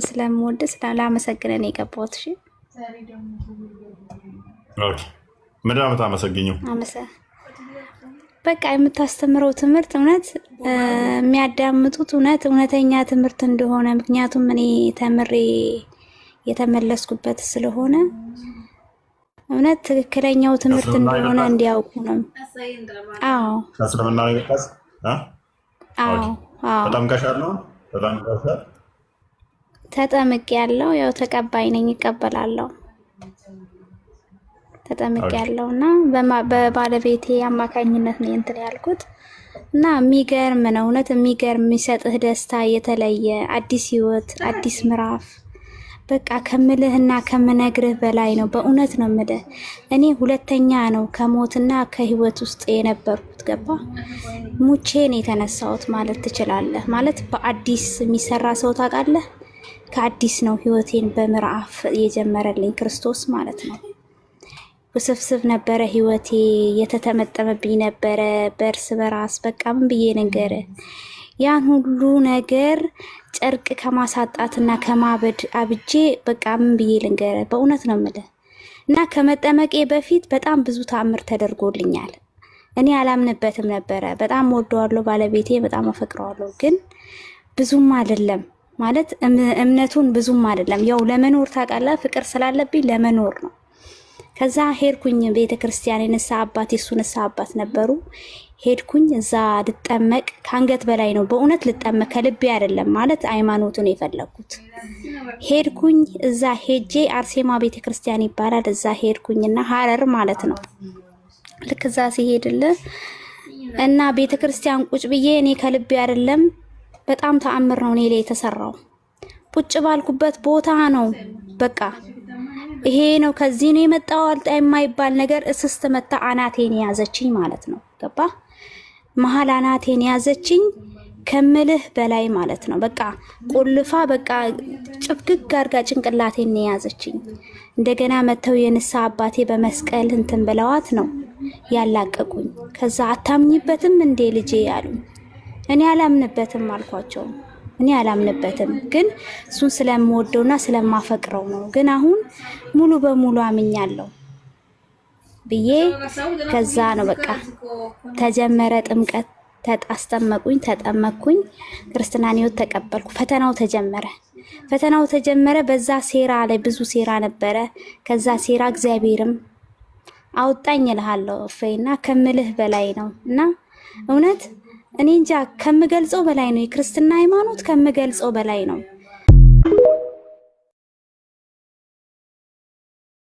ስለምወድ ስላላመሰግነን የገባሁት። እሺ ኦኬ ምንድን ነው የምታመሰግኘው? በቃ የምታስተምረው ትምህርት እውነት የሚያዳምጡት እውነተኛ ትምህርት እንደሆነ፣ ምክንያቱም እኔ ተምሬ የተመለስኩበት ስለሆነ እውነት ትክክለኛው ትምህርት እንደሆነ እንዲያውቁ ነው። አዎ ከእስልምና የመጣስ ተጠምቀሻል ነው? ተጠምቀሻል? ተጠምቄ ያለው ያው ተቀባይ ነኝ፣ ይቀበላለሁ። ተጠምቄ ያለው እና በባለቤቴ አማካኝነት ነው እንትን ያልኩት እና የሚገርም ነው እውነት የሚገርም የሚሰጥህ ደስታ የተለየ አዲስ ህይወት አዲስ ምዕራፍ በቃ ከምልህና ከምነግርህ በላይ ነው። በእውነት ነው የምልህ እኔ ሁለተኛ ነው ከሞትና ከህይወት ውስጥ የነበርኩት። ገባ ሙቼ ነው የተነሳሁት ማለት ትችላለህ። ማለት በአዲስ የሚሰራ ሰው ታውቃለህ። ከአዲስ ነው ህይወቴን በምዕራፍ የጀመረልኝ ክርስቶስ ማለት ነው። ውስብስብ ነበረ ህይወቴ፣ የተተመጠመብኝ ነበረ በእርስ በራስ በቃ ምን ብዬ ነገር ያን ሁሉ ነገር ጨርቅ ከማሳጣትና ከማበድ አብጄ በቃ ምን ብዬ ልንገር። በእውነት ነው የምልህ እና ከመጠመቄ በፊት በጣም ብዙ ተአምር ተደርጎልኛል። እኔ አላምንበትም ነበረ። በጣም ወደዋለሁ፣ ባለቤቴ በጣም አፈቅረዋለሁ፣ ግን ብዙም አይደለም ማለት እምነቱን ብዙም አይደለም። ያው ለመኖር ታውቃለህ፣ ፍቅር ስላለብኝ ለመኖር ነው። ከዛ ሄድኩኝ ቤተክርስቲያን፣ የነሳ አባት የሱ ነሳ አባት ነበሩ። ሄድኩኝ እዛ ልጠመቅ። ከአንገት በላይ ነው በእውነት ልጠመቅ፣ ከልቤ አይደለም ማለት ሃይማኖቱን የፈለኩት። ሄድኩኝ እዛ ሄጄ አርሴማ ቤተክርስቲያን ይባላል። እዛ ሄድኩኝና ሀረር ማለት ነው። ልክ እዛ ሲሄድልህ እና ቤተክርስቲያን ቁጭ ብዬ እኔ ከልቤ አይደለም በጣም ተአምር ነው እኔ ላይ የተሰራው። ቁጭ ባልኩበት ቦታ ነው በቃ ይሄ ነው ከዚህ ነው የመጣው አልጣ የማይባል ነገር እስስት መታ አናቴን ያዘችኝ ማለት ነው። ገባ መሀል አናቴን ያዘችኝ ከምልህ በላይ ማለት ነው። በቃ ቁልፋ በቃ ጭፍግግ አርጋ ጭንቅላቴን ያዘችኝ። እንደገና መተው የንሳ አባቴ በመስቀል እንትን ብለዋት ነው ያላቀቁኝ። ከዛ አታምኝበትም እንዴ ልጄ ያሉኝ። እኔ አላምንበትም አልኳቸው። እኔ አላምንበትም ግን እሱን ስለምወደውና ስለማፈቅረው ነው። ግን አሁን ሙሉ በሙሉ አምኛለሁ ብዬ ከዛ ነው በቃ ተጀመረ ጥምቀት። አስጠመቁኝ፣ ተጠመቅኩኝ፣ ክርስትናን ህይወት ተቀበልኩ። ፈተናው ተጀመረ። በዛ ሴራ ላይ ብዙ ሴራ ነበረ። ከዛ ሴራ እግዚአብሔርም አውጣኝ እልሃለሁ እፈይና ከምልህ በላይ ነው እና እውነት እኔ እንጃ ከምገልጸው በላይ ነው። የክርስትና ሃይማኖት ከምገልጸው በላይ ነው።